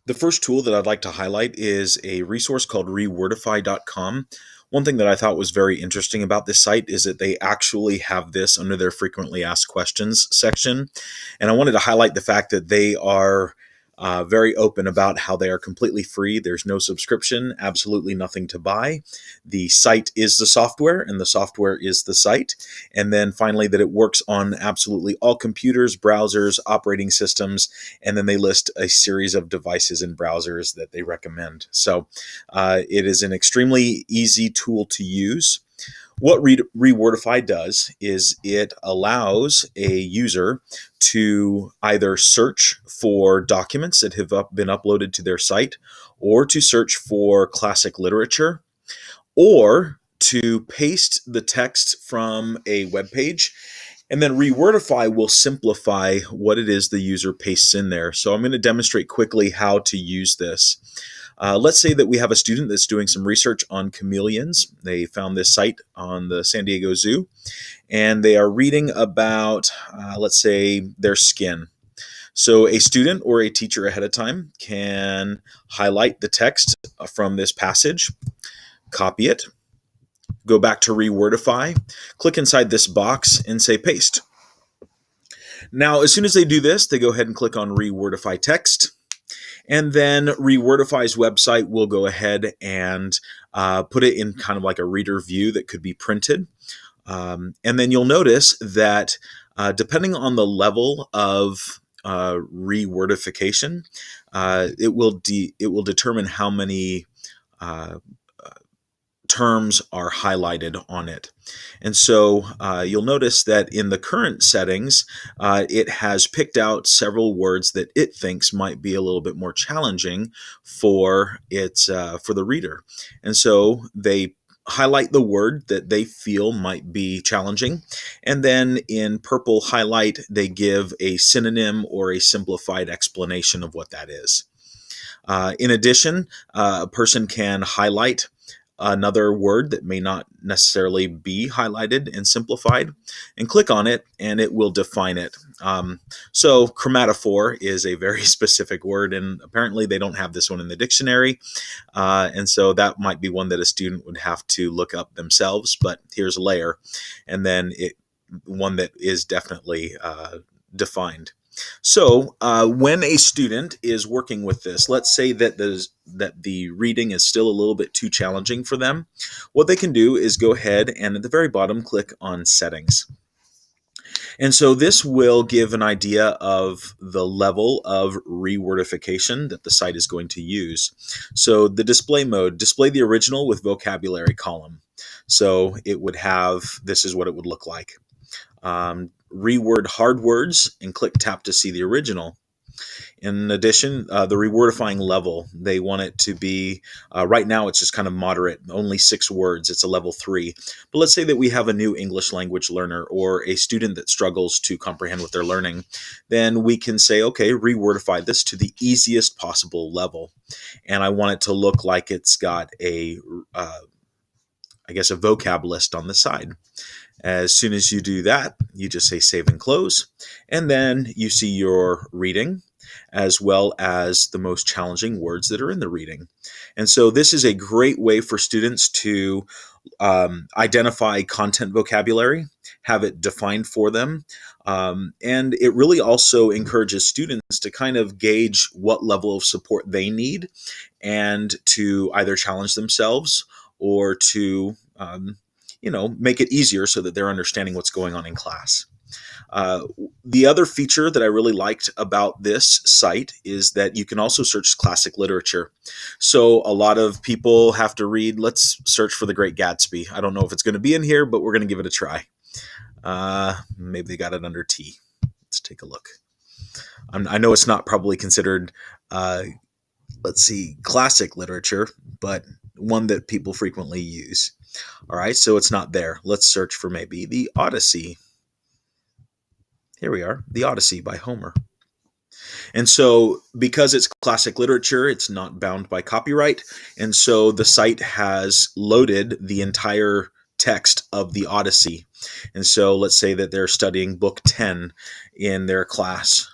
The first tool that I'd like to highlight is a resource called ReWordify.com. One thing that I thought was very interesting about this site is that they actually have this under their frequently asked questions section. And I wanted to highlight the fact that they are very open about how they are completely free. There's no subscription, absolutely nothing to buy. The site is the software, and the software is the site. And then finally, that it works on absolutely all computers, browsers, operating systems, and then they list a series of devices and browsers that they recommend. So it is an extremely easy tool to use. What ReWordify does is it allows a user to either search for documents that have been uploaded to their site, or to search for classic literature, or to paste the text from a web page. And then ReWordify will simplify what it is the user pastes in there. So I'm going to demonstrate quickly how to use this. Let's say that we have a student that's doing some research on chameleons. They found this site on the San Diego Zoo, and they are reading about, let's say, their skin. So a student or a teacher ahead of time can highlight the text from this passage, copy it, go back to ReWordify, click inside this box and say paste. Now, as soon as they do this, they go ahead and click on ReWordify text. And then ReWordify's website will go ahead and put it in kind of like a reader view that could be printed. And then you'll notice that depending on the level of rewordification, it will determine how many terms are highlighted on it. And so you'll notice that in the current settings, it has picked out several words that it thinks might be a little bit more challenging for the reader. And so they highlight the word that they feel might be challenging, and then in purple highlight, they give a synonym or a simplified explanation of what that is. In addition, a person can highlight another word that may not necessarily be highlighted and simplified, and click on it and it will define it. So chromatophore is a very specific word, and apparently they don't have this one in the dictionary, and so that might be one that a student would have to look up themselves, but here's a layer, and then one that is definitely defined. So when a student is working with this, let's say that the reading is still a little bit too challenging for them, what they can do is go ahead and at the very bottom click on settings. And so this will give an idea of the level of rewordification that the site is going to use. So the display mode, display the original with vocabulary column. So it would have, this is what it would look like. Reword hard words and click tap to see the original. In addition, the rewordifying level, they want it to be, right now it's just kind of moderate, only 6 words, it's a level 3. But let's say that we have a new English language learner or a student that struggles to comprehend what they're learning, then we can say, okay, rewordify this to the easiest possible level. And I want it to look like it's got a vocab list on the side. As soon as you do that, you just say save and close, and then you see your reading as well as the most challenging words that are in the reading. And so this is a great way for students to identify content vocabulary, have it defined for them, and it really also encourages students to kind of gauge what level of support they need and to either challenge themselves or to make it easier so that they're understanding what's going on in class. The other feature that I really liked about this site is that you can also search classic literature. So a lot of people have to read, let's search for The Great Gatsby. I don't know if it's going to be in here, but we're going to give it a try. Maybe they got it under T. Let's take a look. I know it's not probably considered, classic literature, but one that people frequently use. All right, so it's not there. Let's search for maybe the Odyssey. Here we are, the Odyssey by Homer. And so because it's classic literature, it's not bound by copyright. And so the site has loaded the entire text of the Odyssey. And so let's say that they're studying book 10 in their class.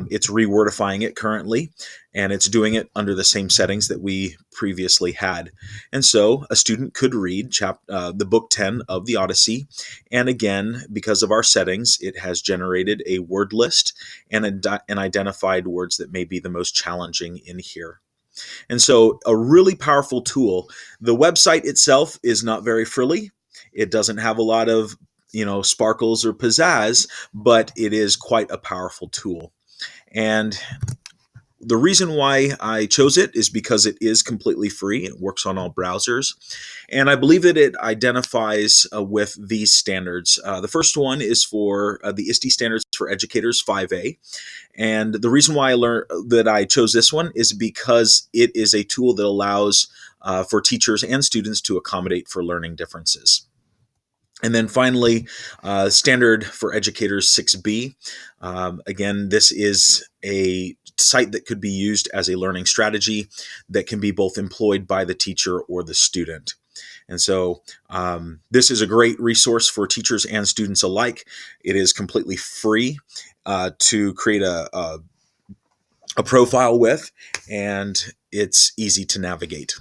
It's rewordifying it currently, and it's doing it under the same settings that we previously had. And so a student could read the book 10 of the Odyssey, and again, because of our settings, it has generated a word list and identified words that may be the most challenging in here. And so a really powerful tool. The website itself is not very frilly. It doesn't have a lot of sparkles or pizzazz, but it is quite a powerful tool. And the reason why I chose it is because it is completely free. It works on all browsers. And I believe that it identifies with these standards. The first one is for the ISTE Standards for Educators 5A. And the reason why I chose this one is because it is a tool that allows for teachers and students to accommodate for learning differences. And then finally, Standard for Educators 6B. Again, this is a site that could be used as a learning strategy that can be both employed by the teacher or the student. And so this is a great resource for teachers and students alike. It is completely free to create a profile with, and it's easy to navigate.